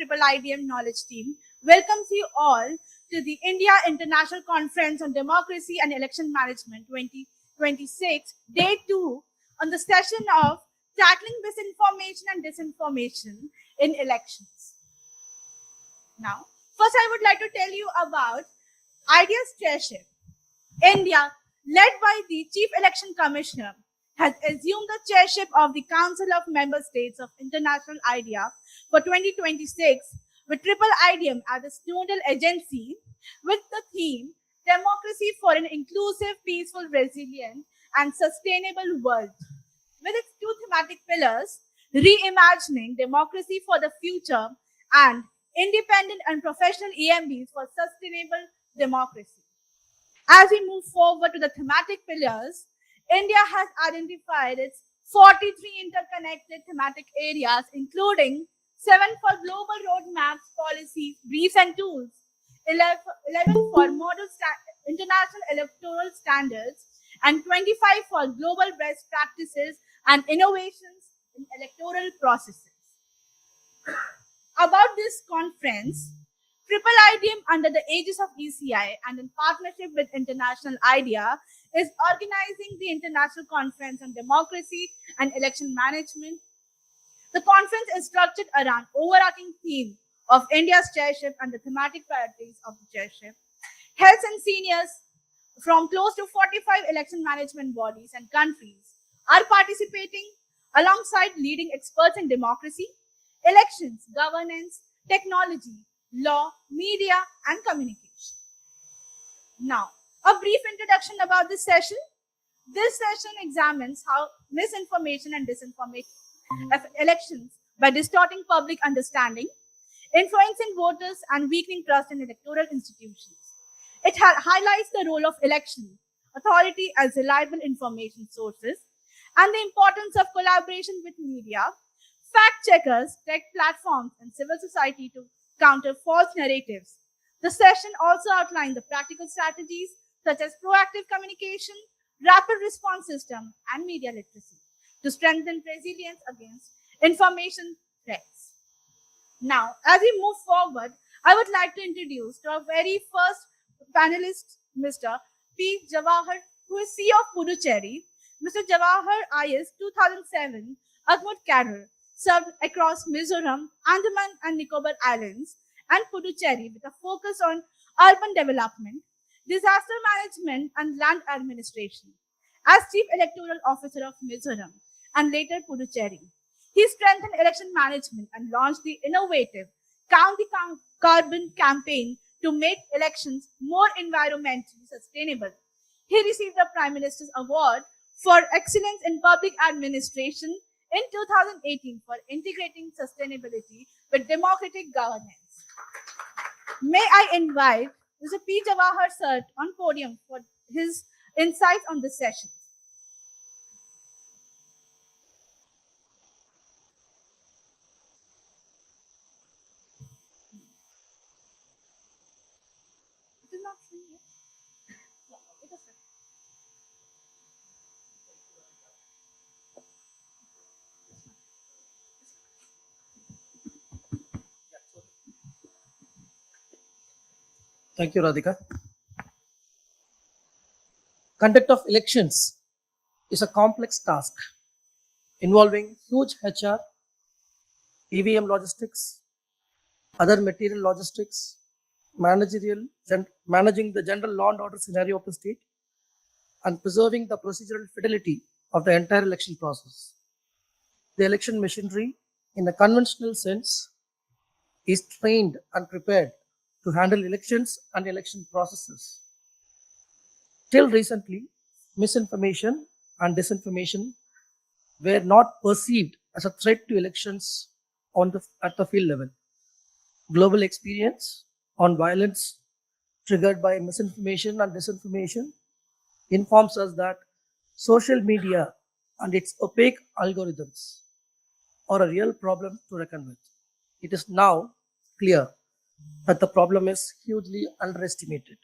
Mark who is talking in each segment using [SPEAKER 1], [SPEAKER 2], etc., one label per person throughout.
[SPEAKER 1] IIIDEM Knowledge Team welcomes you all to the India International Conference on Democracy and Election Management 2026, Day 2, on the session of Tackling Misinformation and Disinformation in Elections. Now, first I would like to tell you about IDEA's chairship. India, led by the Chief Election Commissioner, has assumed the chairship of the Council of Member States of International IDEA for 2026 with IIIDEM as its nodal agency with the theme Democracy for an Inclusive, Peaceful, Resilient and Sustainable World. With its two thematic pillars, reimagining democracy for the future and independent and professional EMBs for sustainable democracy. As we move forward to the thematic pillars, India has identified its 43 interconnected thematic areas, including 7 for global roadmaps, policies, briefs, and tools, 11 for international electoral standards, and 25 for global best practices and innovations in electoral processes. About this conference, IIIDEM, under the aegis of ECI and in partnership with International IDEA, is organizing the International Conference on Democracy and Election Management. The conference is structured around overarching theme of India's chairship and the thematic priorities of the chairship. Health and seniors from close to 45 election management bodies and countries are participating alongside leading experts in democracy, elections, governance, technology, law, media, and communication. Now, a brief introduction about this session. This session examines how misinformation and disinformation of elections by distorting public understanding, influencing voters, and weakening trust in electoral institutions. It highlights the role of election authority as reliable information sources and the importance of collaboration with media, fact checkers, tech platforms, and civil society to counter false narratives. The session also outlined the practical strategies such as proactive communication, rapid response system, and media literacy to strengthen resilience against information threats. Now, as we move forward, I would like to introduce to our very first panelist, Mr. P. Jawahar, who is CEO of Puducherry. Mr. Jawahar IS 2007 Agmut Carol served across Mizoram, Andaman and Nicobar Islands, and Puducherry with a focus on urban development, disaster management, and land administration. As Chief Electoral Officer of Mizoram and later Puducherry, he strengthened election management and launched the innovative Count the Carbon campaign to make elections more environmentally sustainable. He received the Prime Minister's Award for Excellence in Public Administration in 2018 for integrating sustainability with democratic governance. May I invite Mr. P. Jawahar sir on podium for his insights on this session. It is not free yet. Yeah, it is free.
[SPEAKER 2] Thank you, Radhika. Conduct of elections is a complex task involving huge HR, EVM logistics, other material logistics, managing the general law and order scenario of the state, and preserving the procedural fidelity of the entire election process. The election machinery, in a conventional sense, is trained and prepared to handle elections and election processes. Till recently, misinformation and disinformation were not perceived as a threat to elections at the field level. Global experience on violence triggered by misinformation and disinformation informs us that social media and its opaque algorithms are a real problem to reckon with. It is now clear that the problem is hugely underestimated.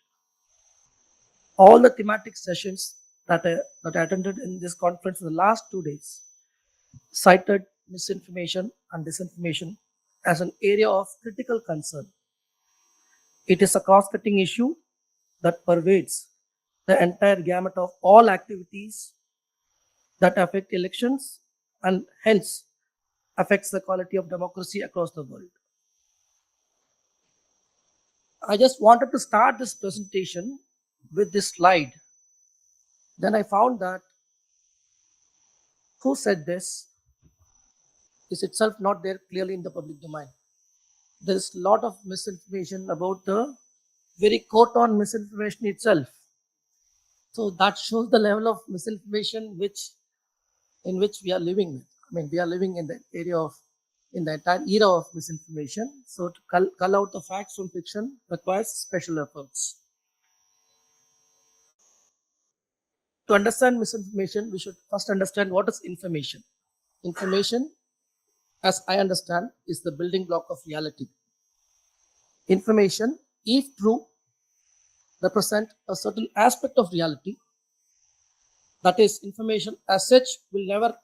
[SPEAKER 2] All the thematic sessions that I attended in this conference in the last 2 days cited misinformation and disinformation as an area of critical concern. It is a cross-cutting issue that pervades the entire gamut of all activities that affect elections and hence affects the quality of democracy across the world. I just wanted to start this presentation with this slide. Then I found that who said this is itself not there clearly in the public domain. There is a lot of misinformation about the very quote on misinformation itself. So that shows the level of misinformation in which we are living with. I mean, we are living in the area of in the entire era of misinformation. So to cull out the facts from fiction requires special efforts. To understand misinformation, we should first understand what is information. Information, as I understand, is the building block of reality. Information, if true, represent a certain aspect of reality. That is, information as such will never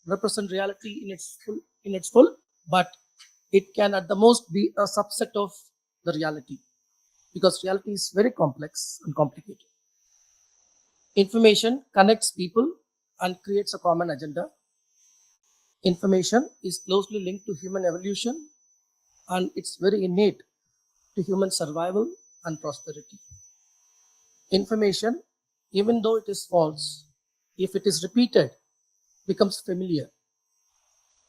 [SPEAKER 2] represent reality in its full, but it can at the most be a subset of the reality because reality is very complex and complicated. Information connects people and creates a common agenda. Information is closely linked to human evolution and it's very innate to human survival and prosperity. Information, even though it is false, if it is repeated, becomes familiar.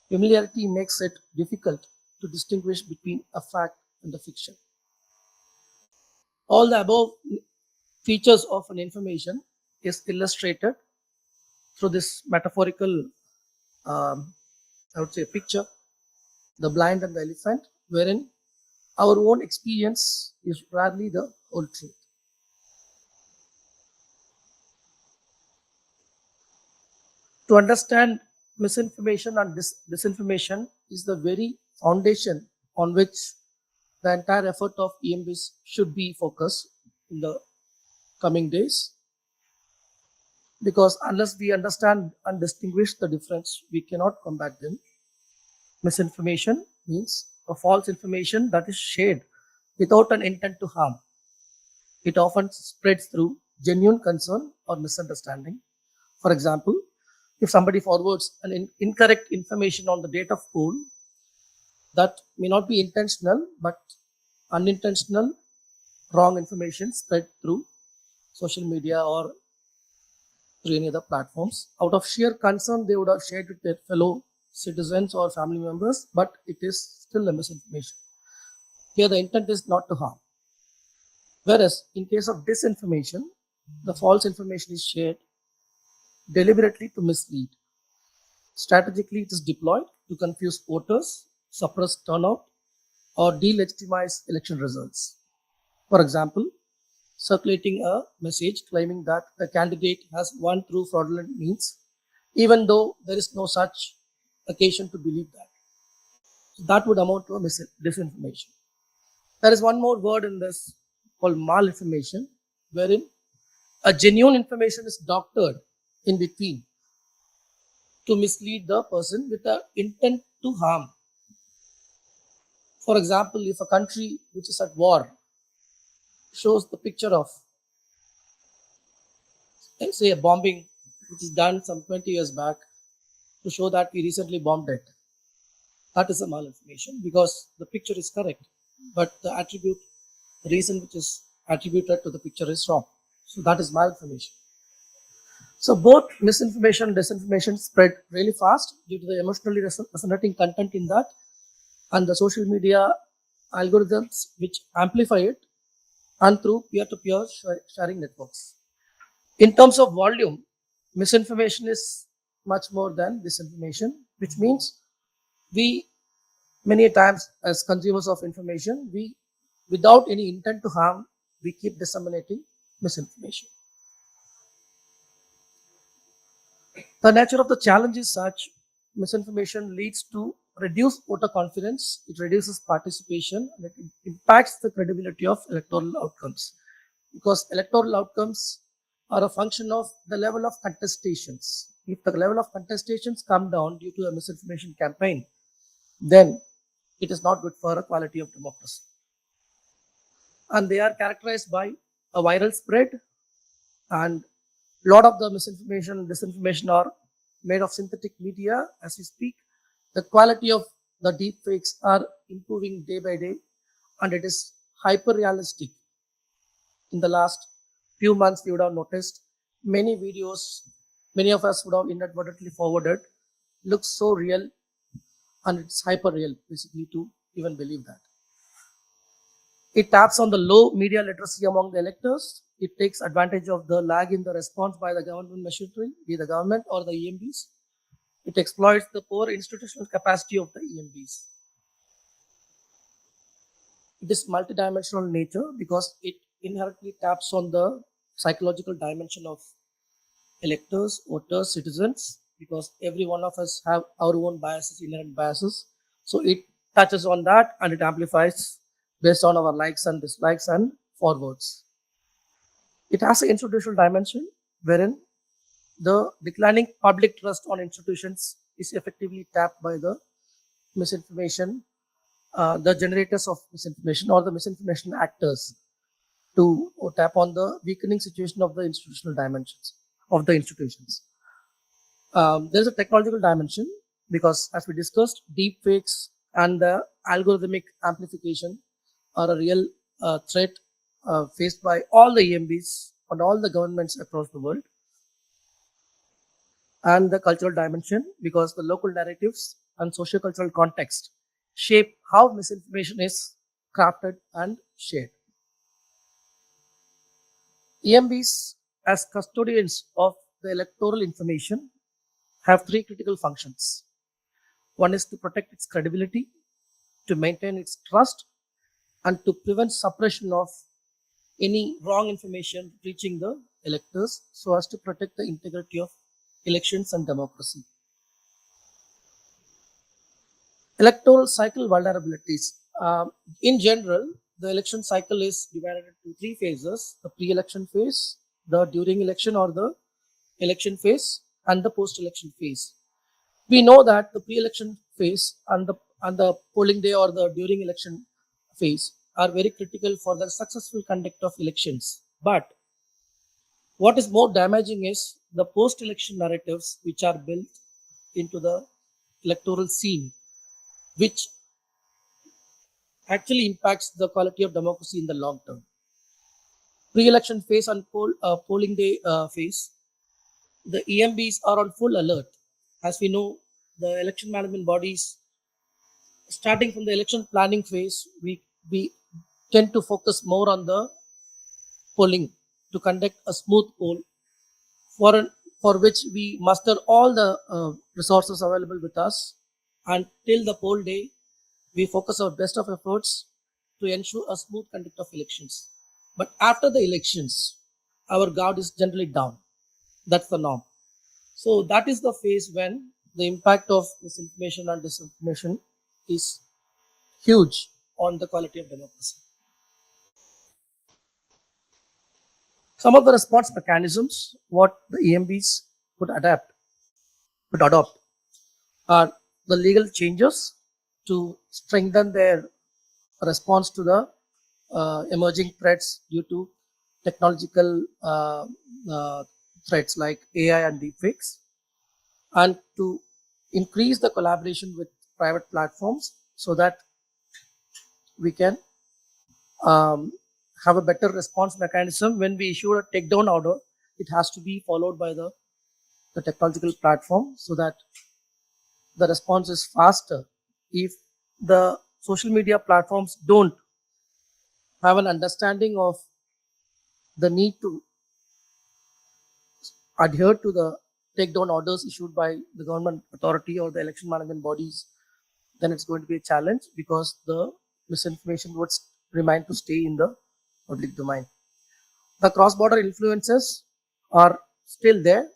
[SPEAKER 2] Familiarity makes it difficult to distinguish between a fact and a fiction. All the above features of an information is illustrated through this metaphorical, I would say, picture, the blind and the elephant, wherein our own experience is rarely the whole truth. To understand misinformation and disinformation is the very foundation on which the entire effort of EMBs should be focused in the coming days. Because unless we understand and distinguish the difference, we cannot combat them. Misinformation means a false information that is shared without an intent to harm. It often spreads through genuine concern or misunderstanding. For example, if somebody forwards an incorrect information on the date of poll, that may not be intentional, but unintentional wrong information spread through social media or through any other platforms. Out of sheer concern, they would have shared with their fellow citizens or family members, but it is still a misinformation. Here, the intent is not to harm. Whereas, in case of disinformation, the false information is shared deliberately to mislead. Strategically, it is deployed to confuse voters, suppress turnout, or delegitimize election results. For example, circulating a message claiming that a candidate has won through fraudulent means, even though there is no such occasion to believe that. So that would amount to a disinformation. There is one more word in this called malinformation, wherein a genuine information is doctored in between to mislead the person with the intent to harm. For example, if a country which is at war shows the picture of, let's say, a bombing which is done some 20 years back to show that we recently bombed it, that is a malinformation because the picture is correct, but the reason which is attributed to the picture is wrong. So that is malinformation. So both misinformation and disinformation spread really fast due to the emotionally resonating content in that and the social media algorithms which amplify it and through peer-to-peer sharing networks. In terms of volume, misinformation is much more than disinformation, which means we many times as consumers of information, we without any intent to harm, we keep disseminating misinformation. The nature of the challenge is such misinformation leads to reduced voter confidence, it reduces participation, and it impacts the credibility of electoral outcomes. Because electoral outcomes are a function of the level of contestations. If the level of contestations come down due to a misinformation campaign, then it is not good for a quality of democracy. And they are characterized by a viral spread, and a lot of the misinformation and disinformation are made of synthetic media as we speak. The quality of the deep fakes are improving day by day, and it is hyper realistic. In the last few months, we would have noticed many videos, many of us would have inadvertently forwarded, looks so real, and it's hyper real basically to even believe that. It taps on the low media literacy among the electors. It takes advantage of the lag in the response by the government machinery, be the government or the EMBs. It exploits the poor institutional capacity of the EMBs. It is multidimensional in nature because it inherently taps on the psychological dimension of electors, voters, citizens, because every one of us have our own biases, inherent biases. So it touches on that and it amplifies based on our likes and dislikes and forwards. It has an institutional dimension wherein the declining public trust on institutions is effectively tapped by the misinformation, the generators of misinformation or the misinformation actors to tap on the weakening situation of the institutional dimensions of the institutions. There's a technological dimension because, as we discussed, deep fakes and the algorithmic amplification are a real threat faced by all the EMBs and all the governments across the world. And the cultural dimension because the local narratives and socio-cultural context shape how misinformation is crafted and shared. EMBs, as custodians of the electoral information, have three critical functions. One is to protect its credibility, to maintain its trust, and to prevent suppression of any wrong information reaching the electors so as to protect the integrity of elections and democracy. Electoral cycle vulnerabilities. In general, the election cycle is divided into three phases: the pre-election phase, the during election or the election phase, and the post-election phase. We know that the pre-election phase and the polling day or the during election phase are very critical for the successful conduct of elections. But what is more damaging is the post-election narratives which are built into the electoral scene, which actually impacts the quality of democracy in the long term. Pre-election phase and polling day phase, the EMBs are on full alert. As we know, the election management bodies, starting from the election planning phase, we tend to focus more on the polling to conduct a smooth poll for for which we muster all the resources available with us, and till the poll day we focus our best of efforts to ensure a smooth conduct of elections. But after the elections, our guard is generally down. That's the norm. So that is the phase when the impact of misinformation and disinformation is huge on the quality of democracy. Some of the response mechanisms what the EMBs would adopt are the legal changes to strengthen their response to the emerging threats due to technological threats like AI and deepfakes, and to increase the collaboration with private platforms so that we can um, have a better response mechanism. When we issue a takedown order, it has to be followed by the technological platform so that the response is faster. If the social media platforms don't have an understanding of the need to adhere to the takedown orders issued by the government authority or the election management bodies, then it's going to be a challenge because the misinformation would remain to stay in the public domain. The cross-border influences are still there.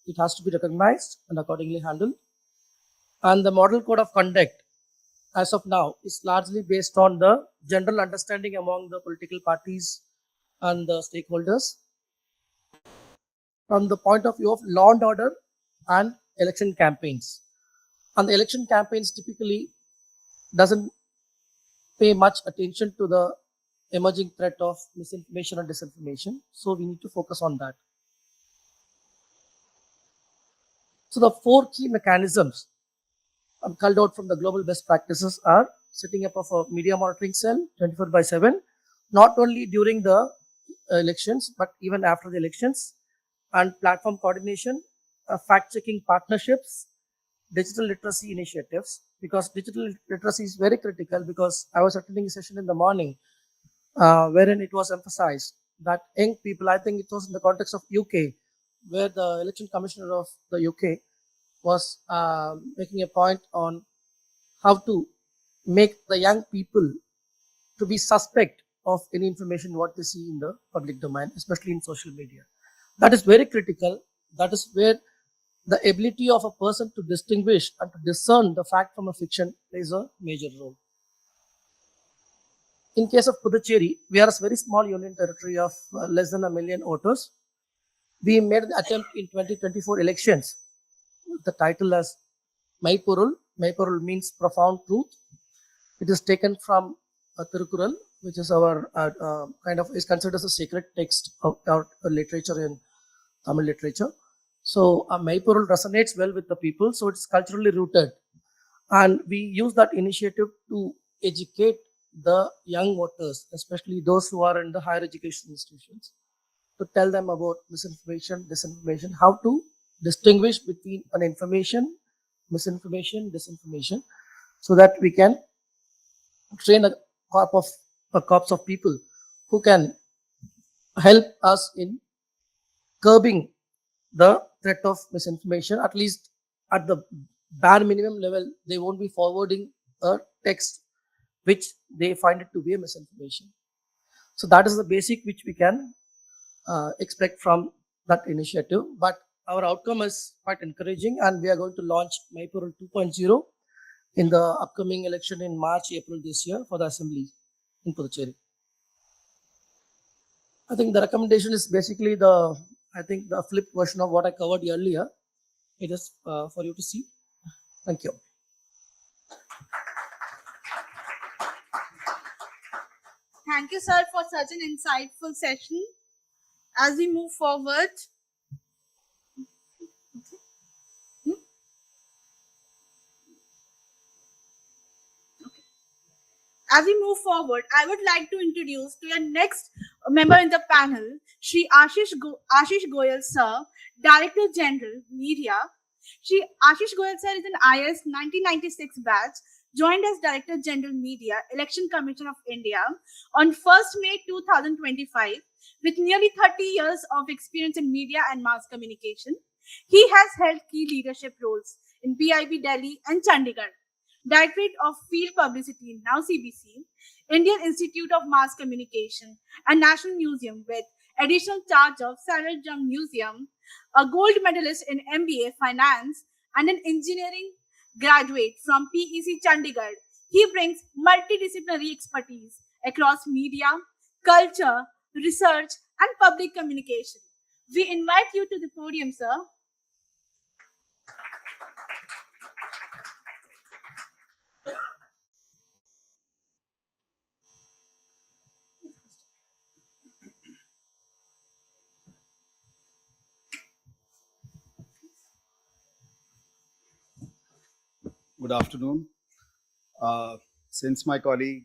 [SPEAKER 2] It has to be recognized and accordingly handled. And the model code of conduct, as of now, is largely based on the general understanding among the political parties and the stakeholders from the point of view of law and order and election campaigns. And the election campaigns typically doesn't pay much attention to the emerging threat of misinformation and disinformation. So we need to focus on that. So the four key mechanisms culled out from the global best practices are setting up of a media monitoring cell 24/7, not only during the elections, but even after the elections, and platform coordination, fact-checking partnerships, digital literacy initiatives, because digital literacy is very critical. Because I was attending a session in the morning wherein it was emphasized that young people, I think it was in the context of UK, where the election commissioner of the UK was making a point on how to make the young people to be suspect of any information what they see in the public domain, especially in social media. That is very critical. That is where the ability of a person to distinguish and to discern the fact from a fiction plays a major role. In case of Puducherry, we are a very small union territory of less than a million voters. We made the attempt in 2024 elections. The title as Maipurul. Maipurul means profound truth. It is taken from Tirukural, which is our kind of is considered as a sacred text of our literature in Tamil literature. So Maipurul resonates well with the people, so it's culturally rooted. And we use that initiative to educate the young voters, especially those who are in the higher education institutions, to tell them about misinformation, disinformation, how to distinguish between an information, misinformation, disinformation, so that we can train a corps of people who can help us in curbing the threat of misinformation. At least at the bare minimum level, they won't be forwarding a text which they find it to be a misinformation. So that is the basic which we can expect from that initiative. But our outcome is quite encouraging, and we are going to launch Maipurul 2.0 in the upcoming election in March, April this year for the assembly in Puducherry. I think the recommendation is basically the flipped version of what I covered earlier. It is for you to see. Thank you.
[SPEAKER 1] Thank you, sir, for such an insightful session. As we move forward, I would like to introduce to your next member in the panel, Shri Ashish Goyal, sir, Director General, Media. Shri Ashish Goyal, sir, is an IS 1996 batch, joined as Director General, Media, Election Commission of India on 1st May 2025 with nearly 30 years of experience in media and mass communication. He has held key leadership roles in PIB Delhi and Chandigarh, Directorate of Field Publicity, now CBC, Indian Institute of Mass Communication, and National Museum with additional charge of Saral Jung Museum, a gold medalist in MBA Finance, and an engineering graduate from PEC Chandigarh. He brings multidisciplinary expertise across media, culture, research, and public communication. We invite you to the podium, sir.
[SPEAKER 3] Good afternoon. Since my colleague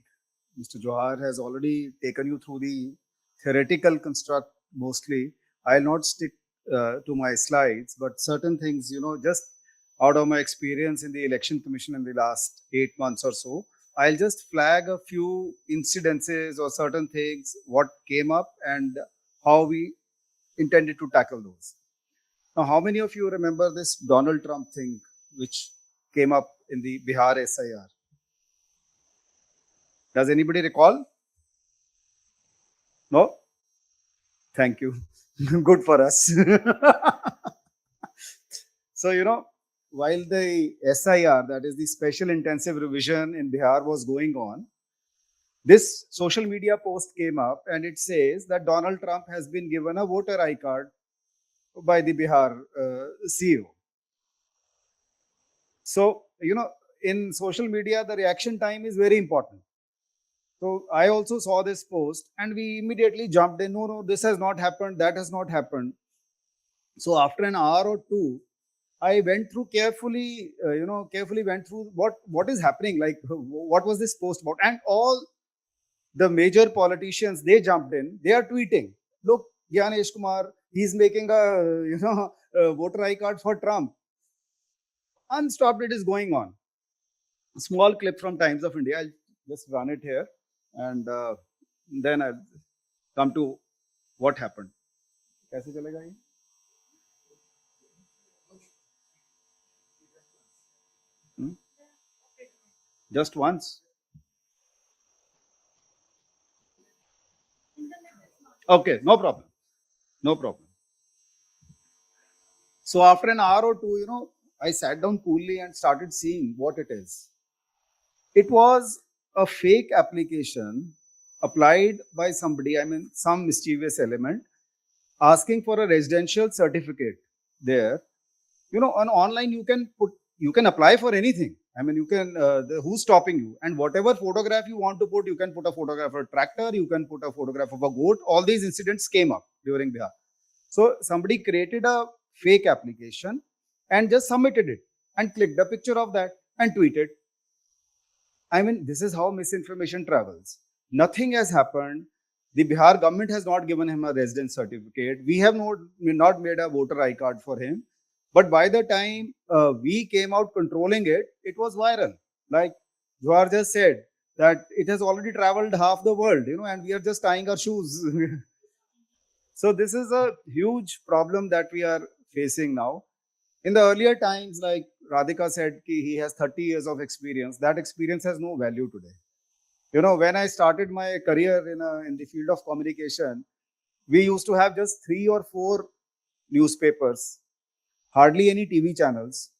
[SPEAKER 3] Mr. Johar has already taken you through the theoretical construct mostly, I'll not stick to my slides, but certain things, just out of my experience in the Election Commission in the last 8 months or so, I'll just flag a few incidences or certain things, what came up and how we intended to tackle those. Now, how many of you remember this Donald Trump thing, which came up in the Bihar SIR? Does anybody recall? No? Thank you. Good for us. So, while the SIR, that is the Special Intensive Revision in Bihar, was going on, this social media post came up and it says that Donald Trump has been given a voter ID card by the Bihar CEO. So, in social media, the reaction time is very important. So I also saw this post and we immediately jumped in. No, no, this has not happened. That has not happened. So after an hour or two, I went through carefully, carefully went through what is happening, like what was this post about, and all the major politicians, they jumped in. They are tweeting, look, Gyanesh Kumar, he's making a a voter ID card for Trump. Unstopped, it is going on. A small clip from Times of India. I'll just run it here, and then I'll come to what happened. कैसे चलेगा ये? Hmm? Just once. Okay, no problem. No problem. So after an hour or two, I sat down coolly and started seeing what it is. It was a fake application applied by somebody, I mean, some mischievous element, asking for a residential certificate there. On online, you can apply for anything. I mean, you can, who's stopping you? And whatever photograph you want to put, you can put a photograph of a tractor, you can put a photograph of a goat. All these incidents came up during Bihar. So somebody created a fake application and just submitted it and clicked a picture of that and tweeted. I mean, this is how misinformation travels. Nothing has happened. The Bihar government has not given him a residence certificate. We have not made a voter ID card for him. But by the time we came out controlling it, it was viral. Like Jawar just said, that it has already traveled half the world, and we are just tying our shoes. So this is a huge problem that we are facing now. In the earlier times, like Radhika said, he has 30 years of experience. That experience has no value today. When I started my career in the field of communication, we used to have just 3 or 4 newspapers, hardly any TV channels.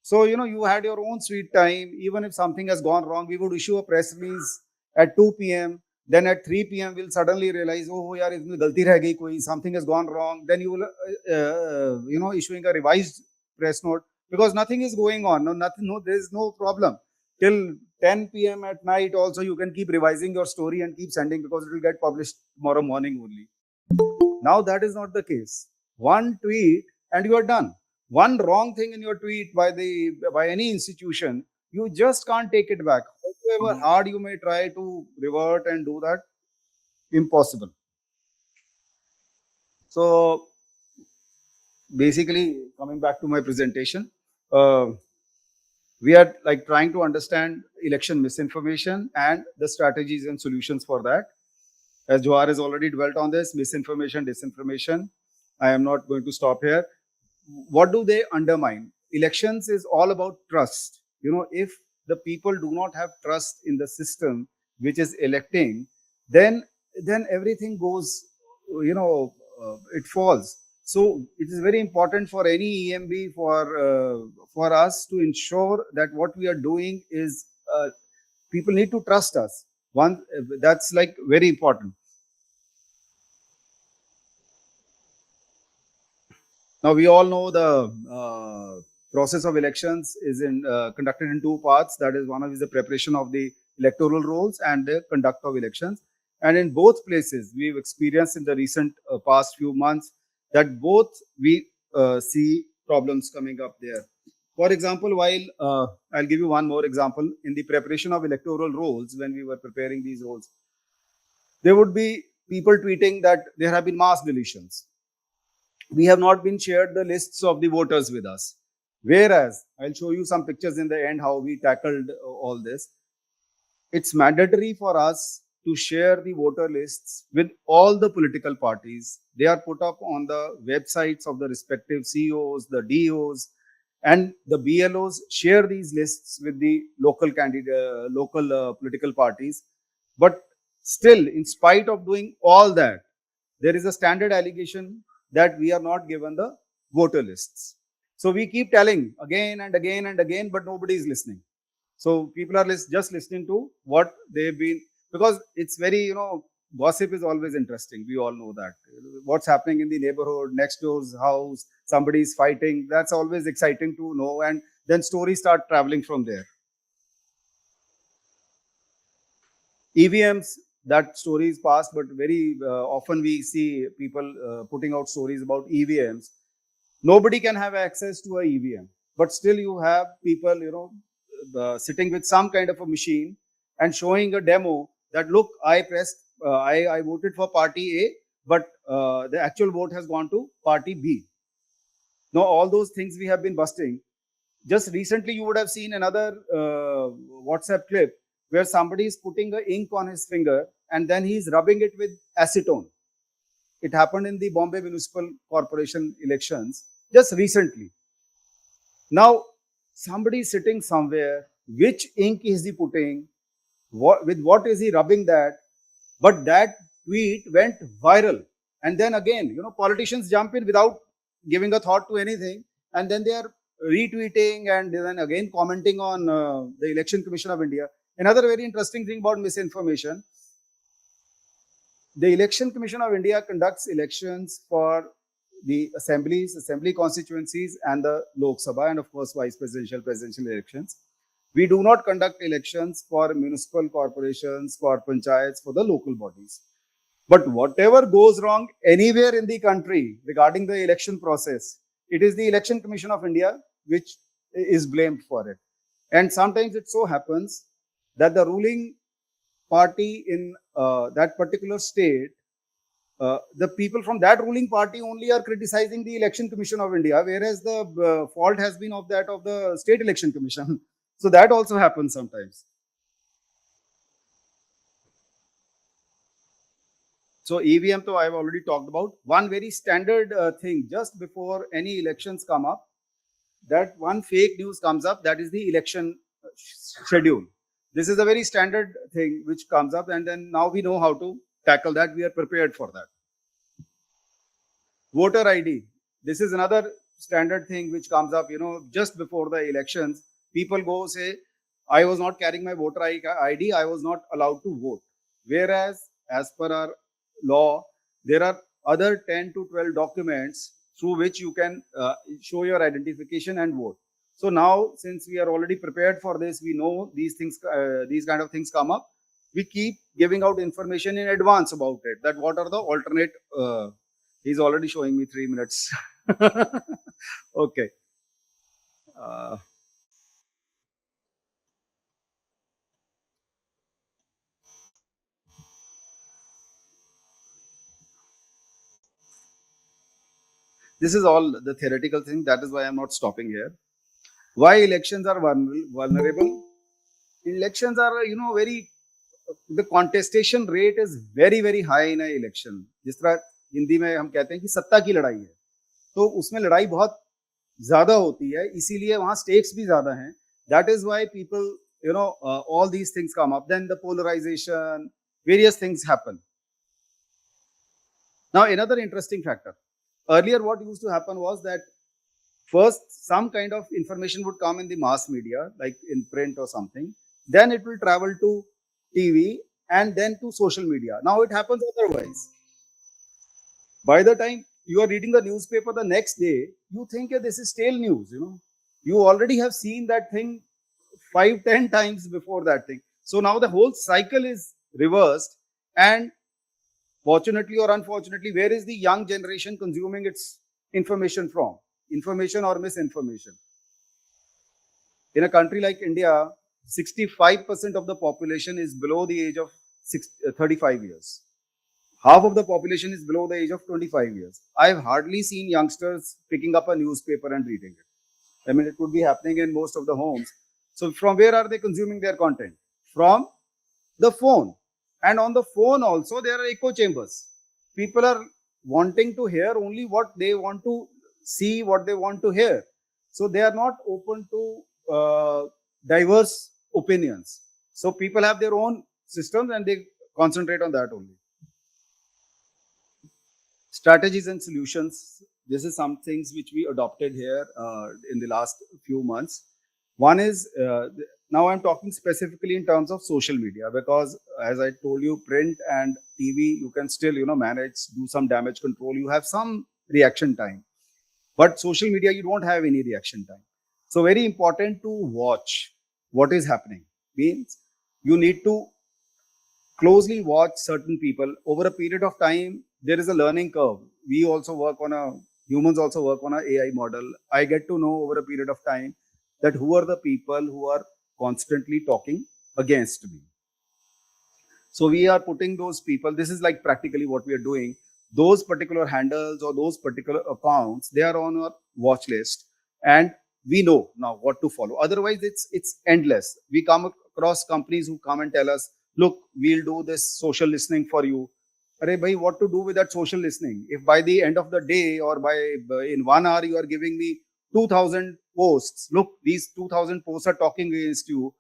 [SPEAKER 3] So, you had your own sweet time. Even if something has gone wrong, we would issue a press release at 2 p.m. Then at 3 p.m., we'll suddenly realize, oh, yaar, isme galti reh gayi koi, something has gone wrong. Then you will, issuing a revised press note because nothing is going on. There is no problem. Till 10 p.m. at night, also, you can keep revising your story and keep sending because it will get published tomorrow morning only. Now that is not the case. One tweet and you are done. One wrong thing in your tweet by any institution, you just can't take it back. However hard you may try to revert and do that, impossible. So basically, coming back to my presentation, we are like trying to understand election misinformation and the strategies and solutions for that. As Jawar has already dwelt on this, misinformation, disinformation. I am not going to stop here. What do they undermine? Elections is all about trust. If the people do not have trust in the system which is electing, then everything goes, it falls. So it is very important for any EMB for us to ensure that what we are doing is people need to trust us. That's like very important. Now we all know the process of elections is conducted in 2 parts. That is, one is the preparation of the electoral rolls and the conduct of elections. And in both places, we've experienced in the recent past few months that both we see problems coming up there. For example, while I'll give you one more example, in the preparation of electoral rolls, when we were preparing these rolls, there would be people tweeting that there have been mass deletions. We have not been shared the lists of the voters with us. Whereas, I'll show you some pictures in the end how we tackled all this. It's mandatory for us to share the voter lists with all the political parties. They are put up on the websites of the respective CEOs, the DOs, and the BLOs share these lists with the local political parties. But still, in spite of doing all that, there is a standard allegation that we are not given the voter lists. So we keep telling again and again and again, but nobody is listening. So people are just listening to what they've been, because it's very, gossip is always interesting. We all know that. What's happening in the neighborhood, next door's house, somebody is fighting. That's always exciting to know. And then stories start traveling from there. EVMs, that story is past, but very often we see people putting out stories about EVMs. Nobody can have access to a EVM, but still you have people, sitting with some kind of a machine and showing a demo that look, I pressed, I voted for party A, but the actual vote has gone to party B. Now all those things we have been busting. Just recently, you would have seen another WhatsApp clip where somebody is putting a ink on his finger and then he's rubbing it with acetone. It happened in the Bombay Municipal Corporation elections just recently. Now, somebody is sitting somewhere, which ink is he putting, with what is he rubbing that, but that tweet went viral. And then again, politicians jump in without giving a thought to anything, and then they are retweeting and then again commenting on the Election Commission of India. Another very interesting thing about misinformation, the Election Commission of India conducts elections for the assemblies, assembly constituencies, and the Lok Sabha, and of course, vice presidential, presidential elections. We do not conduct elections for municipal corporations, for panchayats, for the local bodies. But whatever goes wrong anywhere in the country regarding the election process, it is the Election Commission of India which is blamed for it. And sometimes it so happens that the ruling party in that particular state, the people from that ruling party only are criticizing the Election Commission of India, whereas the fault has been of the State Election Commission. So that also happens sometimes. So EVM, though I've already talked about. One very standard thing just before any elections come up, that one fake news comes up, that is the election schedule. This is a very standard thing which comes up, and then now we know how to tackle that. We are prepared for that. Voter ID. This is another standard thing which comes up, just before the elections. People go say, I was not carrying my voter ID, I was not allowed to vote. Whereas, as per our law, there are other 10 to 12 documents through which you can show your identification and vote. So now, since we are already prepared for this, we know these things, these kind of things come up. We keep giving out information in advance about it. That what are the alternate? He's already showing me 3 minutes. Okay. This is all the theoretical thing. That is why I'm not stopping here. Why elections are vulnerable? Elections are, the contestation rate is very, very high in an election. जिस तरह हिंदी में हम कहते हैं कि सत्ता की लड़ाई है, तो उसमें लड़ाई बहुत ज्यादा होती है, इसीलिए वहां stakes भी ज्यादा हैं. That is why people, all these things come up. Then the polarization, various things happen. Now, another interesting factor. Earlier, what used to happen was that first, some kind of information would come in the mass media, like in print or something. Then it will travel to TV and then to social media. Now it happens otherwise. By the time you are reading the newspaper the next day, you think this is stale news. You already have seen that thing 5-10 times before that thing. So now the whole cycle is reversed, and fortunately or unfortunately, where is the young generation consuming its information from? Information or misinformation? In a country like India, 65% of the population is below the age of 35 years. Half of the population is below the age of 25 years. I've hardly seen youngsters picking up a newspaper and reading it. I mean, it would be happening in most of the homes. So from where are they consuming their content? From the phone. And on the phone also, there are echo chambers. People are wanting to hear only what they want to see, what they want to hear. So they are not open to diverse opinions. So people have their own systems and they concentrate on that only. Strategies and solutions. This is some things which we adopted here in the last few months. One is, now I'm talking specifically in terms of social media, because as I told you, print and TV, you can still, manage, do some damage control. You have some reaction time. But social media, you don't have any reaction time. So very important to watch what is happening. Means you need to closely watch certain people over a period of time. There is a learning curve. We also work on a humans also work on a AI model. I get to know over a period of time that who are the people who are constantly talking against me. So we are putting those people, this is like practically what we are doing. Those particular handles or those particular accounts, they are on our watch list, and we know now what to follow. Otherwise, it's endless. We come across companies who come and tell us, look, we'll do this social listening for you. Arey bhai, what to do with that social listening? If by the end of the day or by in 1 hour you are giving me 2,000 posts, look, these 2,000 posts are talking against you.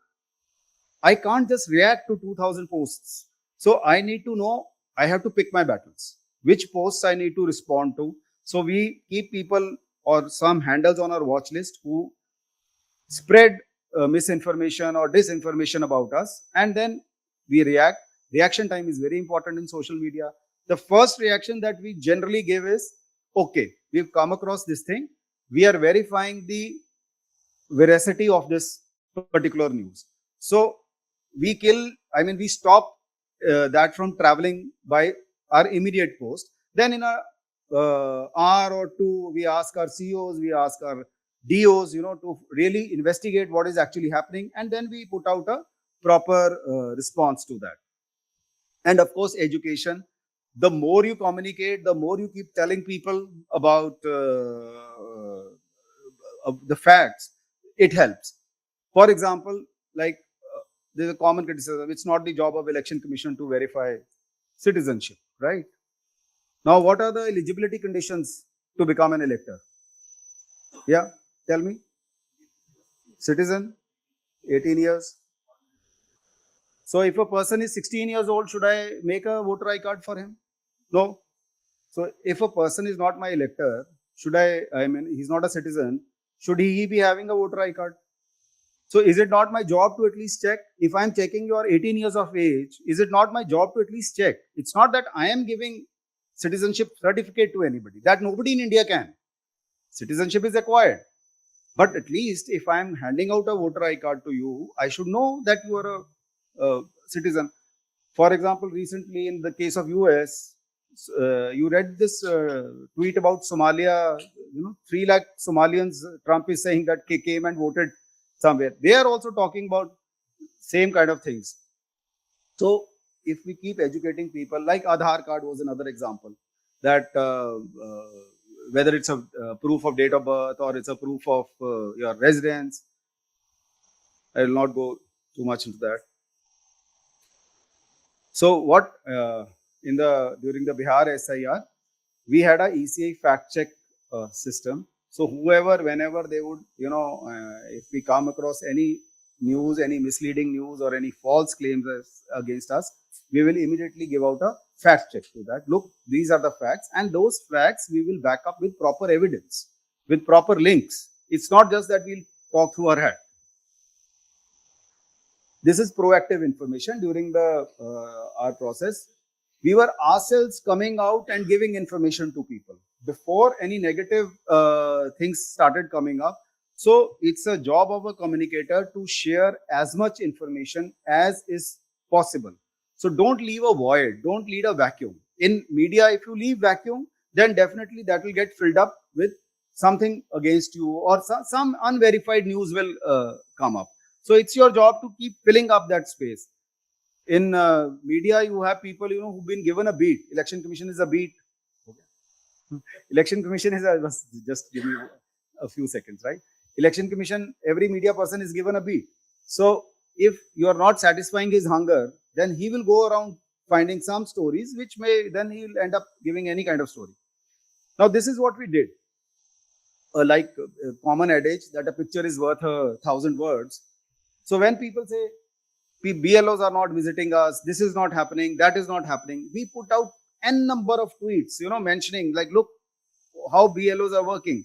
[SPEAKER 3] I can't just react to 2,000 posts. So I need to know, I have to pick my battles, which posts I need to respond to. So we keep people or some handles on our watch list who spread misinformation or disinformation about us, and then we react. Reaction time is very important in social media. The first reaction that we generally give is, okay, we've come across this thing. We are verifying the veracity of this particular news. So we stop that from traveling by our immediate post. Then in a hour or two, we ask our CEOs, we ask our DOs, to really investigate what is actually happening, and then we put out a proper response to that. And of course, education. The more you communicate, the more you keep telling people about the facts, it helps. For example, like there's a common criticism, it's not the job of election commission to verify citizenship, right? Now, what are the eligibility conditions to become an elector? Yeah, tell me. Citizen, 18 years. So if a person is 16 years old, should I make a voter ID card for him? No. So if a person is not my elector, he's not a citizen, should he be having a voter ID card? So is it not my job to at least check? If I'm checking your 18 years of age, is it not my job to at least check? It's not that I am giving citizenship certificate to anybody. That nobody in India can. Citizenship is acquired. But at least if I'm handing out a voter ID card to you, I should know that you are a citizen. For example, recently in the case of US, you read this tweet about Somalia. 3 lakh Somalians, Trump is saying that came and voted somewhere. They are also talking about same kind of things. So if we keep educating people, like Aadhaar card was another example, that whether it's a proof of date of birth or it's a proof of your residence, I will not go too much into that. So what during the Bihar SIR, we had a ECI fact check system. So whenever they would, if we come across any news, any misleading news or any false claims against us, we will immediately give out a fact check to that. Look, these are the facts, and those facts we will back up with proper evidence, with proper links. It's not just that we'll talk through our head. This is proactive information during the our process. We were ourselves coming out and giving information to people before any negative things started coming up. So it's a job of a communicator to share as much information as is possible. So don't leave a void, don't leave a vacuum. In media, if you leave vacuum, then definitely that will get filled up with something against you, or some unverified news will come up. So it's your job to keep filling up that space. In media, you have people, who've been given a beat. Election Commission is a beat. Okay. Election Commission is just give me a few seconds, right? Election Commission, every media person is given a beat. So if you are not satisfying his hunger, then he will go around finding some stories, which then he will end up giving any kind of story. Now, this is what we did. Like a common adage that a picture is worth 1,000 words. So when people say, BLOs are not visiting us, this is not happening, that is not happening, we put out n number of tweets, mentioning like, look how BLOs are working.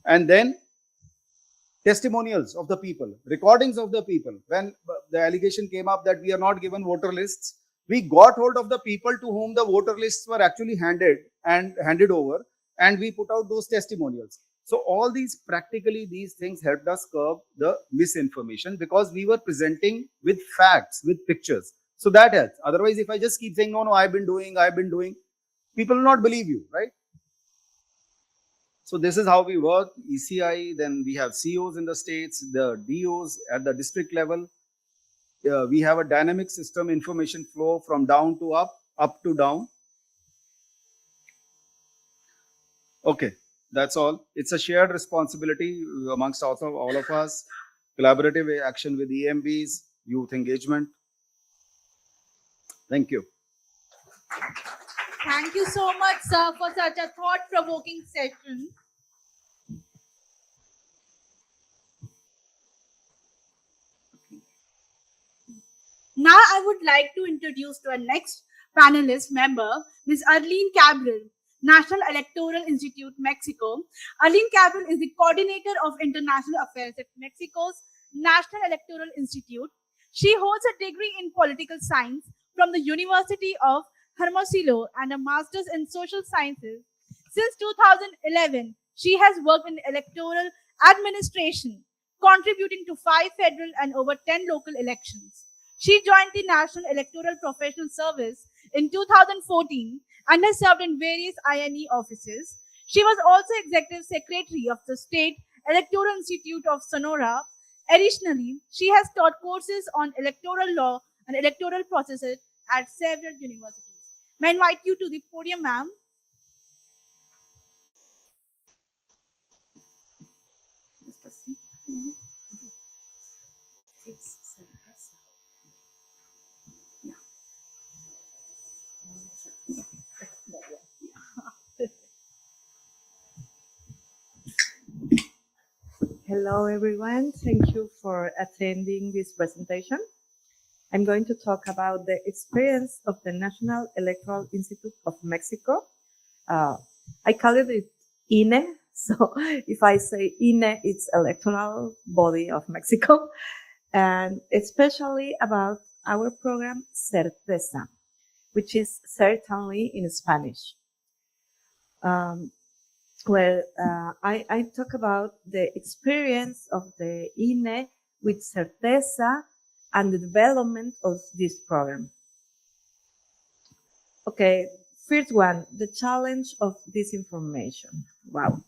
[SPEAKER 3] And then testimonials of the people, recordings of the people. When the allegation came up that we are not given voter lists, we got hold of the people to whom the voter lists were actually handed over, and we put out those testimonials. So all these things helped us curb the misinformation, because we were presenting with facts, with pictures. So that helps. Otherwise, if I just keep saying, no, I've been doing, people will not believe you, right? So this is how we work. ECI, then we have COs in the states, the DOs at the district level. We have a dynamic system information flow from down to up to down. Okay, that's all. It's a shared responsibility amongst all of us. Collaborative action with EMBs, youth engagement. Thank you.
[SPEAKER 1] Thank you so much, sir, for such a thought-provoking session. Now, I would like to introduce to our next panelist member, Ms. Arlene Cabral, National Electoral Institute, Mexico. Arlene Cabral is the coordinator of international affairs at Mexico's National Electoral Institute. She holds a degree in political science from the University of Hermosillo and a master's in social sciences. Since 2011, she has worked in electoral administration, contributing to 5 federal and over 10 local elections. She joined the National Electoral Professional Service in 2014 and has served in various INE offices. She was also Executive Secretary of the State Electoral Institute of Sonora. Additionally, she has taught courses on electoral law and electoral processes at several universities. May I invite you to the podium, ma'am?
[SPEAKER 4] Hello, everyone. Thank you for attending this presentation. I'm going to talk about the experience of the National Electoral Institute of Mexico. I call it INE. So if I say INE, it's Electoral Body of Mexico, and especially about our program Certeza, which is certainly in Spanish. I talk about the experience of the INE with Certeza and the development of this program. Okay, first one, the challenge of disinformation. Wow.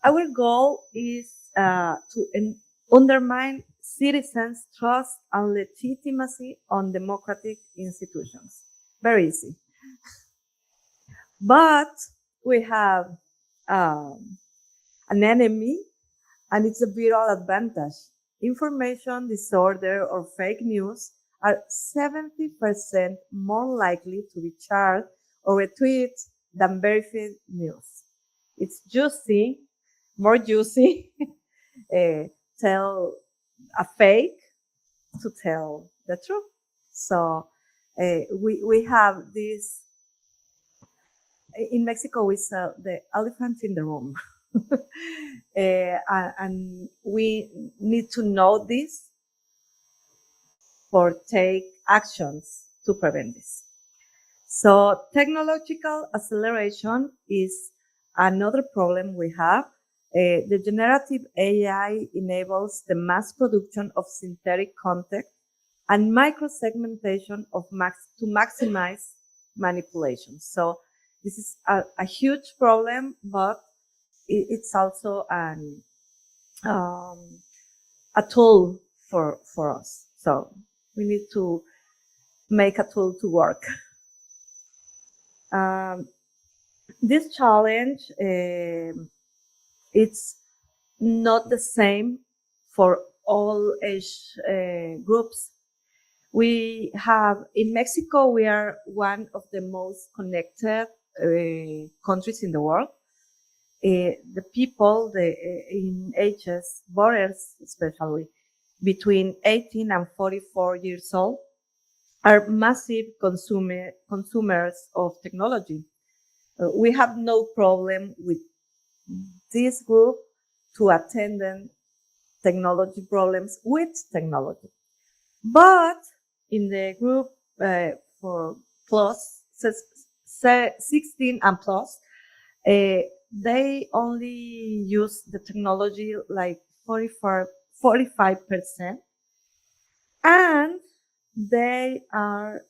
[SPEAKER 4] Our goal is to undermine citizens' trust and legitimacy on democratic institutions. Very easy. But we have an enemy, and it's a viral advantage. Information disorder or fake news are 70% more likely to be shared or retweeted than verified news. It's more juicy, tell a fake to tell the truth. So we have this. In Mexico, we sell the elephant in the room. And we need to know this for take actions to prevent this. So technological acceleration is another problem we have. The generative AI enables the mass production of synthetic content and microsegmentation to maximize manipulation. So this is a huge problem, but it's also a tool for us. So we need to make a tool to work. This challenge, it's not the same for all age groups. We have, in Mexico, we are one of the most connected countries in the world. The people in ages, borders especially, between 18 and 44 years old, are massive consumers of technology. We have no problem with this group to attend technology problems with technology. But in the group for plus 16 and plus, they only use the technology like 45%. And they are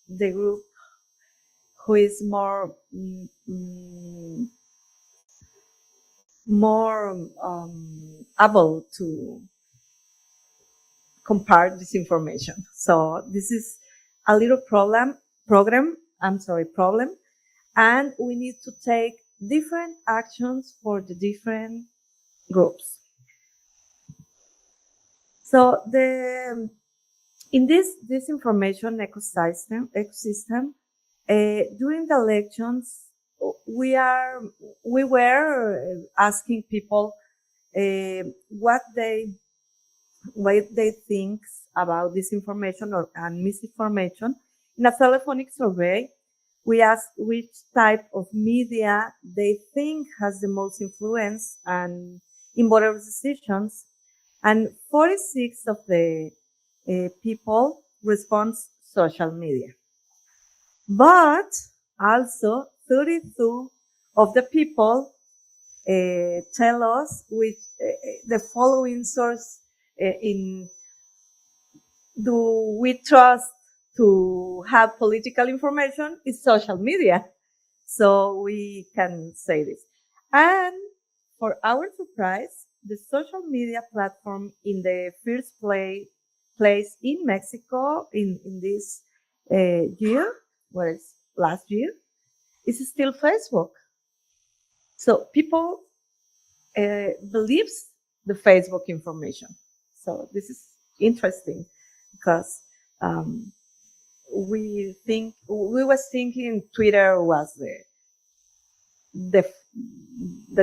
[SPEAKER 4] the group who is more able to compare this information. So this is a little problem, and we need to take different actions for the different groups. So in this disinformation ecosystem, during the elections, we were asking people what they think about disinformation and misinformation. In a telephonic survey, we asked which type of media they think has the most influence and in voters' decisions, and 46 of the people respond social media. But also 32 of the people tell us which the following source in do we trust to have political information is social media. So we can say this. And for our surprise, the social media platform in the first place in Mexico in this year, whereas last year, is still Facebook. So people believes the Facebook information. So this is interesting because we was thinking Twitter was the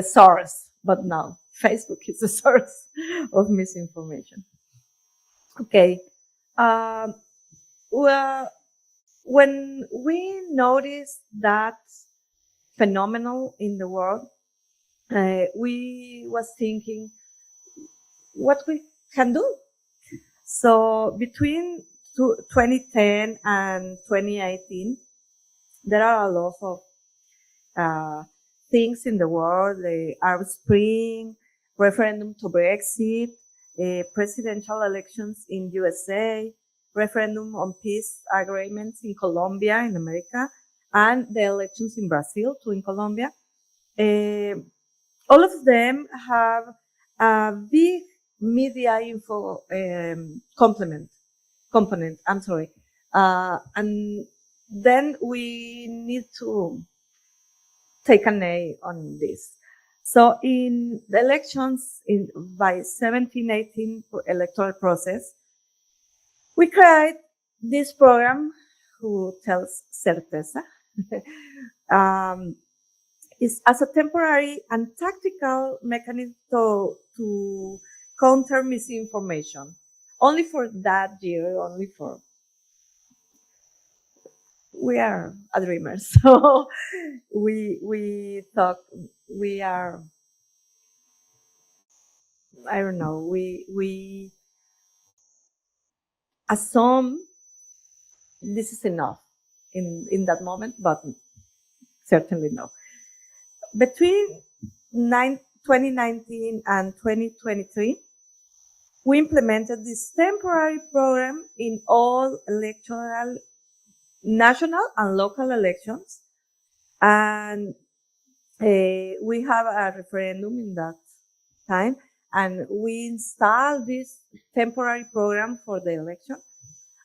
[SPEAKER 4] source, but no, Facebook is the source of misinformation. Okay. Well, when we noticed that phenomenon in the world, we was thinking what we can do. So between 2010 and 2018, there are a lot of things in the world: the Arab Spring, referendum to Brexit, presidential elections in USA, referendum on peace agreements in Colombia, in America, and the elections in Brazil, too, in Colombia. All of them have a big media info component. I'm sorry, and then we need to take an A on this. So in the elections by 1718 electoral process, we create this program who tells certeza. Is as a temporary and tactical mechanism to counter misinformation. Only for that year, we are a dreamer. So we thought we are, I don't know, we assume this is enough in that moment, but certainly no. Between 2019 and 2023, we implemented this temporary program in all electoral, national and local elections. And we have a referendum in that time. And we installed this temporary program for the election.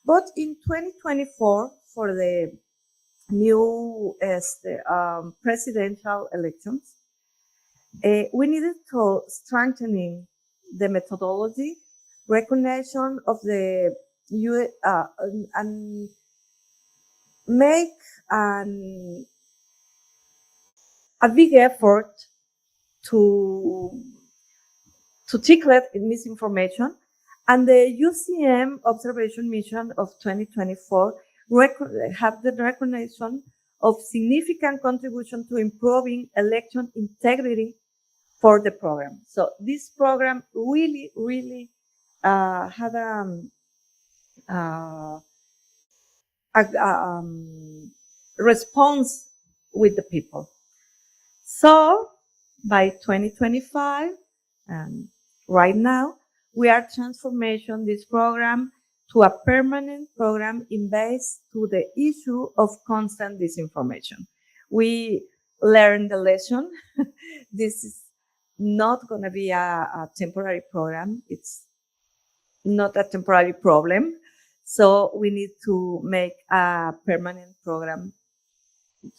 [SPEAKER 4] But in 2024, for the new presidential elections, we needed to strengthening the methodology, recognition of the and make a big effort to tackle misinformation. And the UCM observation mission of 2024 have the recognition of significant contribution to improving election integrity for the program. So this program really had a response with the people. So by 2025, right now, we are transforming this program to a permanent program in base to the issue of constant disinformation. We learned the lesson. This is not going to be a temporary program. It's not a temporary problem. So we need to make a permanent program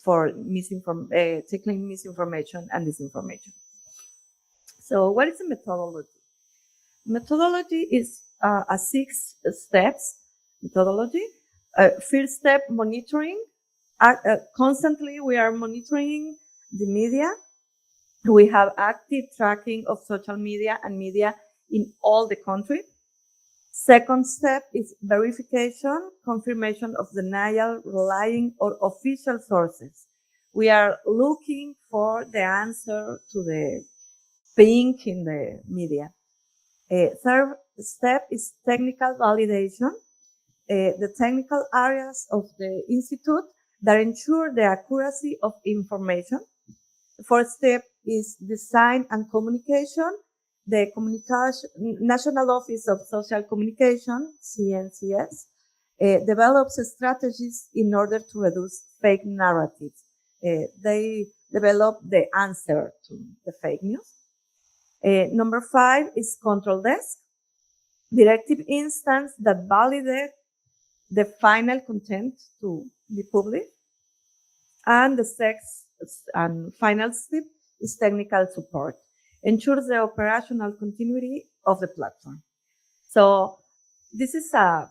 [SPEAKER 4] for tackling misinformation and disinformation. So what is the methodology? Methodology is a 6 steps methodology. First step, monitoring. Constantly we are monitoring the media. We have active tracking of social media and media in all the country. Second step is verification, confirmation of denial, relying on official sources. We are looking for the answer to the pink in the media. Third step is technical validation. The technical areas of the institute that ensure the accuracy of information. The fourth step is design and communication. The National Office of Social Communication, CNCS, develops strategies in order to reduce fake narratives. They develop the answer to the fake news. Number 5 is control desk, directive instance that validate the final content to be published. And the sixth and final step is technical support, ensures the operational continuity of the platform. So this is a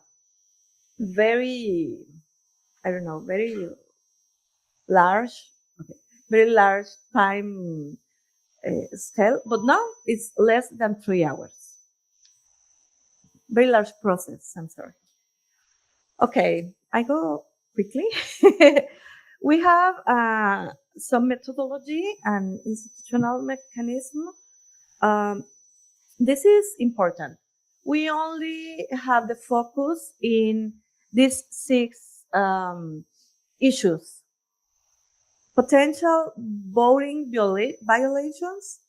[SPEAKER 4] very, very large time scale, but now it's less than 3 hours. Very large process, I'm sorry. Okay, I go quickly. We have some methodology and institutional mechanism. This is important. We only have the focus in these 6 issues. Potential voting violations,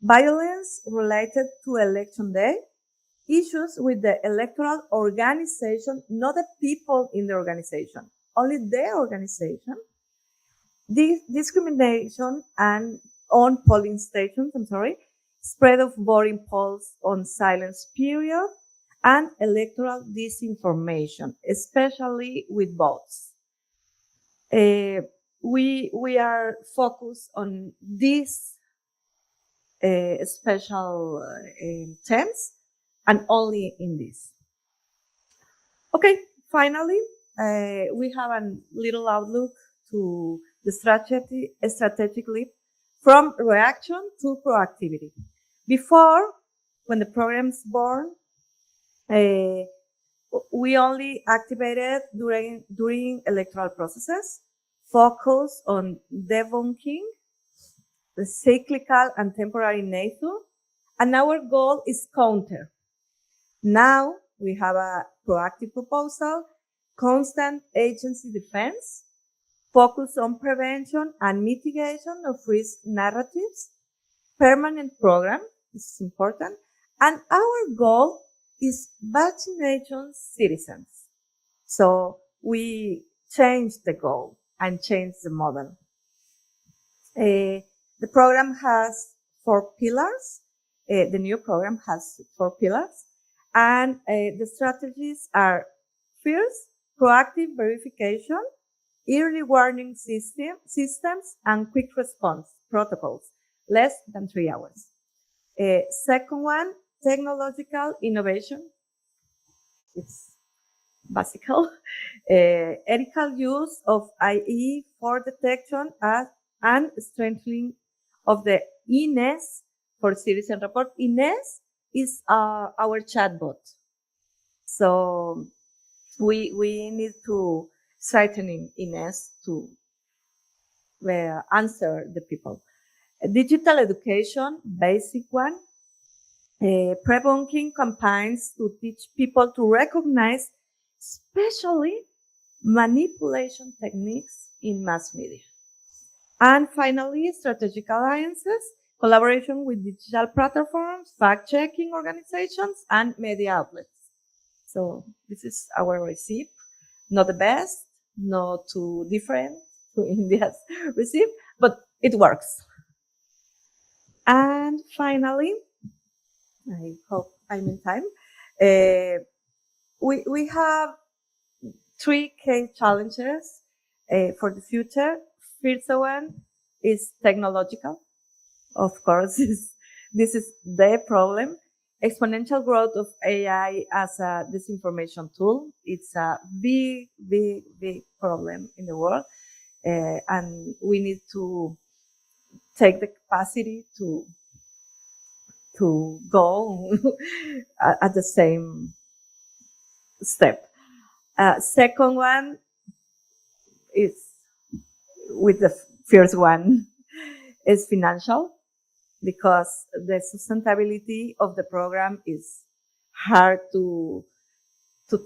[SPEAKER 4] violence related to election day, issues with the electoral organization, not the people in the organization, only the organization, discrimination and on polling stations, spread of voting polls on silence period, and electoral disinformation, especially with votes. We are focused on these special terms and only in this. Okay, finally, we have a little outlook to the strategic leap from reaction to proactivity. Before, when the program's born, we only activated during electoral processes, focus on debunking the cyclical and temporary nature, and our goal is counter. Now we have a proactive proposal, constant agency defense, focus on prevention and mitigation of risk narratives, permanent program, this is important, and our goal is vaccination citizens. So we changed the goal and changed the model. The program has 4 pillars. The new program has 4 pillars. And the strategies are first, proactive verification, early warning systems, and quick response protocols, less than 3 hours. Second one, technological innovation. It's basic. Ethical use of IE for detection and strengthening of the INES for citizen report. INES is our chatbot. So we need to strengthening INES to answer the people. Digital education, basic one. Pre-bunking campaigns to teach people to recognize, especially manipulation techniques in mass media. And finally, strategic alliances, collaboration with digital platforms, fact-checking organizations, and media outlets. So this is our recipe. Not the best, not too different to India's recipe, but it works. And finally, I hope I'm in time. We have three key challenges for the future. First one is technological. Of course, this is the problem. Exponential growth of AI as a disinformation tool. It's a big, big, big problem in the world. And we need to take the capacity to go at the same step. Second one is with the first one is financial, because the sustainability of the program is hard to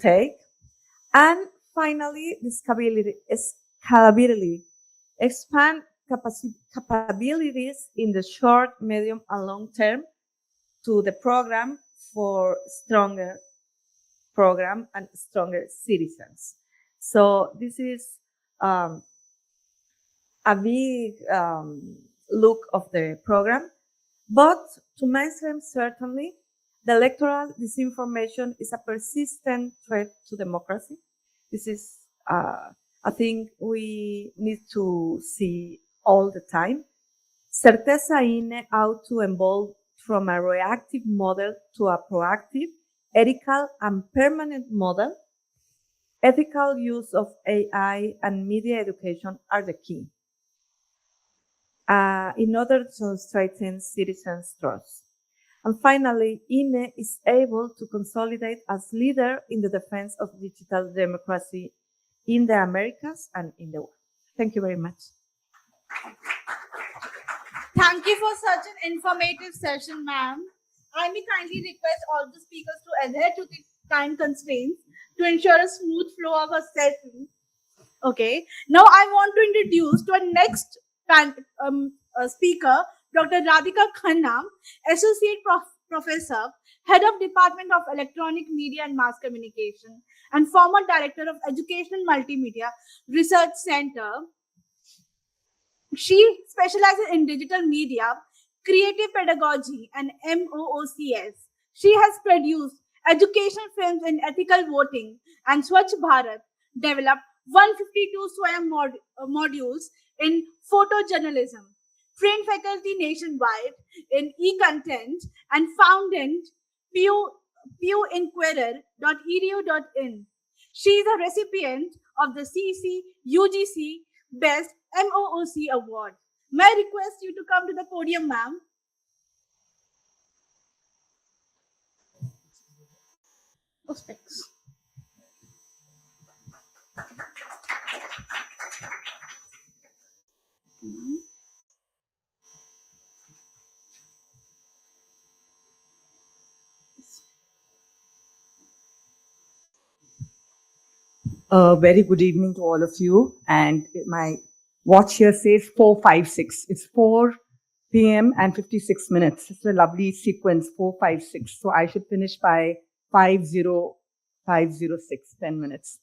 [SPEAKER 4] take. And finally, the scalability, expand capabilities in the short, medium, and long term to the program for stronger program and stronger citizens. So this is a big look of the program. But to mainstream, certainly, the electoral disinformation is a persistent threat to democracy. This is a thing we need to see all the time. Certeza INE ought to evolve from a reactive model to a proactive, ethical, and permanent model. Ethical use of AI and media education are the key in order to strengthen citizens' trust. And finally, INE is able to consolidate as leader in the defense of digital democracy in the Americas and in the world. Thank you very much.
[SPEAKER 1] Thank you for such an informative session, ma'am. I may kindly request all the speakers to adhere to the time constraints to ensure a smooth flow of a session. Okay. Now I want to introduce to our next speaker, Dr. Radhika Khanna, Associate Professor, Head of Department of Electronic Media and Mass Communication, and former Director of Educational Multimedia Research Center. She specializes in digital media, creative pedagogy, and MOOCs. She has produced educational films in ethical voting and Swachh Bharat, developed 152 SWAYAM modules in photojournalism, trained faculty nationwide in e-content, and founded pewinquirer.edu.in. She is a recipient of the CC UGC Best MOOC Award. May I request you to come to the podium, ma'am? Oh, specs.
[SPEAKER 5] A very good evening to all of you. And my watch here says 4:56. It's 4 p.m. and 56 minutes. It's a lovely sequence, 4:56. So I should finish by 5:05:06, 10 minutes.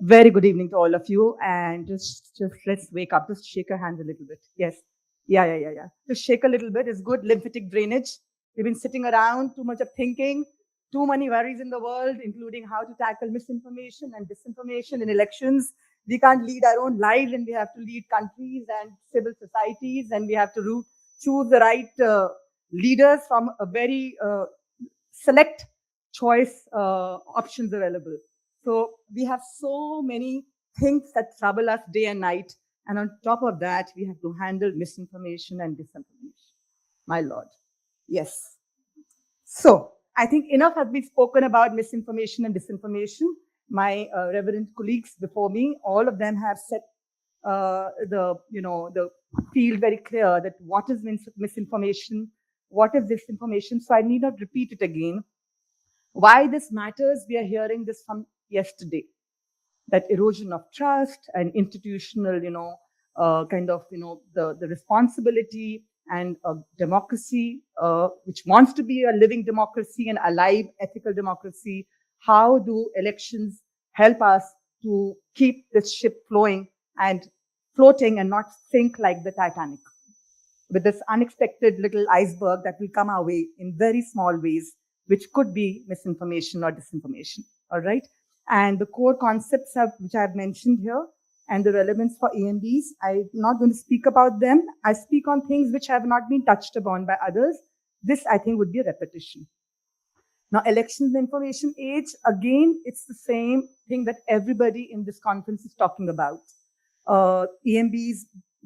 [SPEAKER 5] Very good evening to all of you. And just let's wake up. Just shake your hands a little bit. Yes. Yeah. Just shake a little bit. It's good lymphatic drainage. We've been sitting around, too much of thinking, too many worries in the world, including how to tackle misinformation and disinformation in elections. We can't lead our own lives, and we have to lead countries and civil societies, and we have to choose the right leaders from a very select choice options available. So we have so many things that trouble us day and night. And on top of that, we have to handle misinformation and disinformation. My Lord. Yes. So I think enough has been spoken about misinformation and disinformation. My reverend colleagues before me, all of them have set the field very clear that what is misinformation, what is disinformation. So I need not repeat it again. Why this matters, we are hearing this from yesterday, that erosion of trust and institutional, the responsibility and a democracy, which wants to be a living democracy and alive ethical democracy, how do elections help us to keep this ship flowing and floating and not sink like the Titanic with this unexpected little iceberg that will come our way in very small ways, which could be misinformation or disinformation. All right. And the core concepts which I've mentioned here and the relevance for EMBs, I'm not going to speak about them. I speak on things which have not been touched upon by others. This, I think, would be a repetition. Now, elections information age, again, it's the same thing that everybody in this conference is talking about. EMBs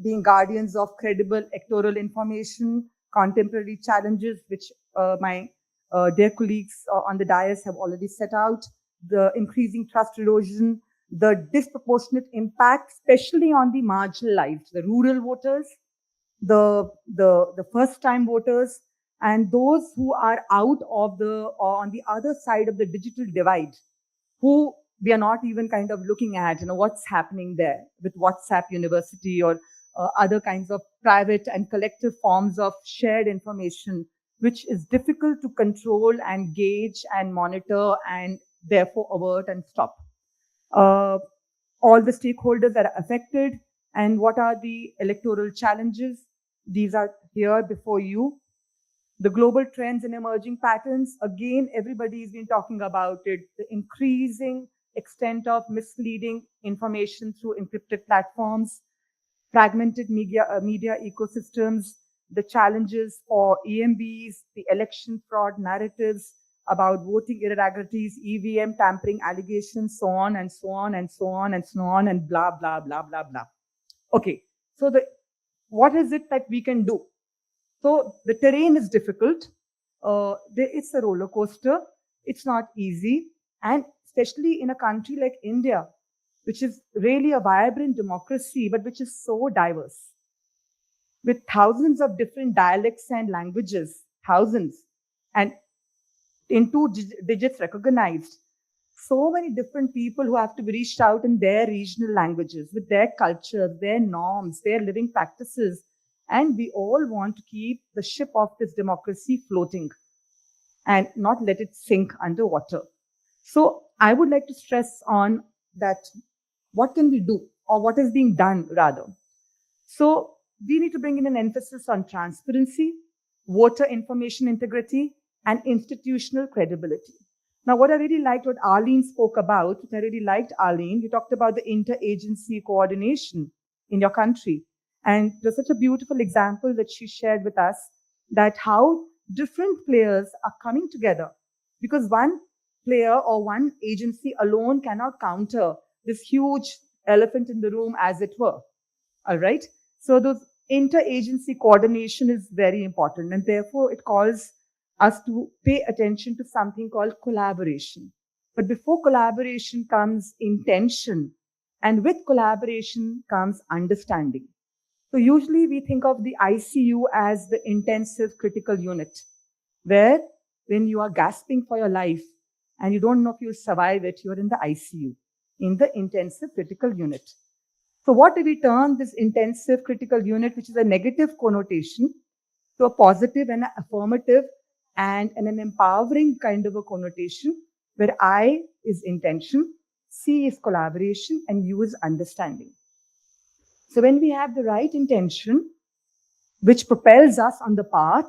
[SPEAKER 5] being guardians of credible electoral information, contemporary challenges, which my dear colleagues on the dais have already set out, the increasing trust erosion, the disproportionate impact, especially on the marginalized, the rural voters, the first-time voters, and those who are out of or on the other side of the digital divide, who we are not even kind of looking at, what's happening there with WhatsApp University or other kinds of private and collective forms of shared information, which is difficult to control and gauge and monitor and therefore avert and stop. All the stakeholders that are affected and what are the electoral challenges. These are here before you. The global trends and emerging patterns, again, everybody's been talking about it, the increasing extent of misleading information through encrypted platforms, fragmented media ecosystems, the challenges for EMBs, the election fraud narratives about voting irregularities, EVM tampering allegations, so on and so on and so on and so on and blah, blah, blah, blah, blah. Okay, so what is it that we can do? So the terrain is difficult. It's a roller coaster. It's not easy. And especially in a country like India, which is really a vibrant democracy, but which is so diverse, with thousands of different dialects and languages, thousands, and in two digits recognized. So many different people who have to be reached out in their regional languages, with their culture, their norms, their living practices. And we all want to keep the ship of this democracy floating and not let it sink underwater. So I would like to stress on that what can we do, or what is being done rather. So we need to bring in an emphasis on transparency, voter information integrity, and institutional credibility. Now, what I really liked what Arlene spoke about, what I really liked, Arlene, you talked about the interagency coordination in your country. And there's such a beautiful example that she shared with us, that how different players are coming together, because one player or one agency alone cannot counter this huge elephant in the room, as it were. All right. So those interagency coordination is very important, and therefore it calls us to pay attention to something called collaboration. But before collaboration comes intention, and with collaboration comes understanding. So usually we think of the ICU as the intensive critical unit, where when you are gasping for your life and you don't know if you'll survive it, you're in the ICU, in the intensive critical unit. So what do we turn this intensive critical unit, which is a negative connotation, to a positive and an affirmative and an empowering kind of a connotation, where I is intention, C is collaboration, and U is understanding. So when we have the right intention, which propels us on the path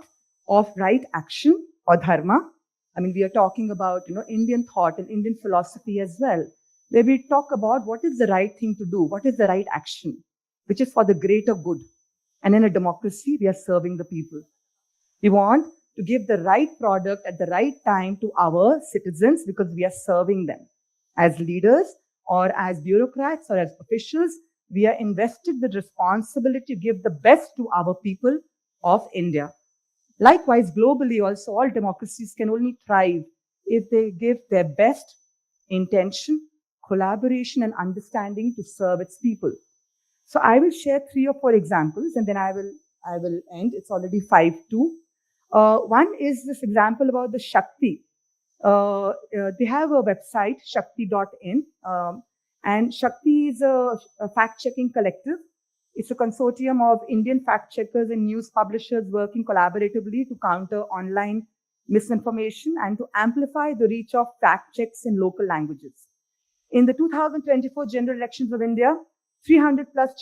[SPEAKER 5] of right action or dharma, I mean, we are talking about, Indian thought and Indian philosophy as well, where we talk about what is the right thing to do, what is the right action, which is for the greater good. And in a democracy, we are serving the people. We want to give the right product at the right time to our citizens because we are serving them. As leaders or as bureaucrats or as officials, we are invested with responsibility to give the best to our people of India. Likewise, globally also, all democracies can only thrive if they give their best intention, collaboration, and understanding to serve its people. So I will share 3 or 4 examples, and then I will end. It's already 5:02. One is this example about the Shakti. They have a website, shakti.in, and Shakti is a fact-checking collective. It's a consortium of Indian fact-checkers and news publishers working collaboratively to counter online misinformation, and to amplify the reach of fact checks in local languages. In the 2024 general elections of India, 300 plus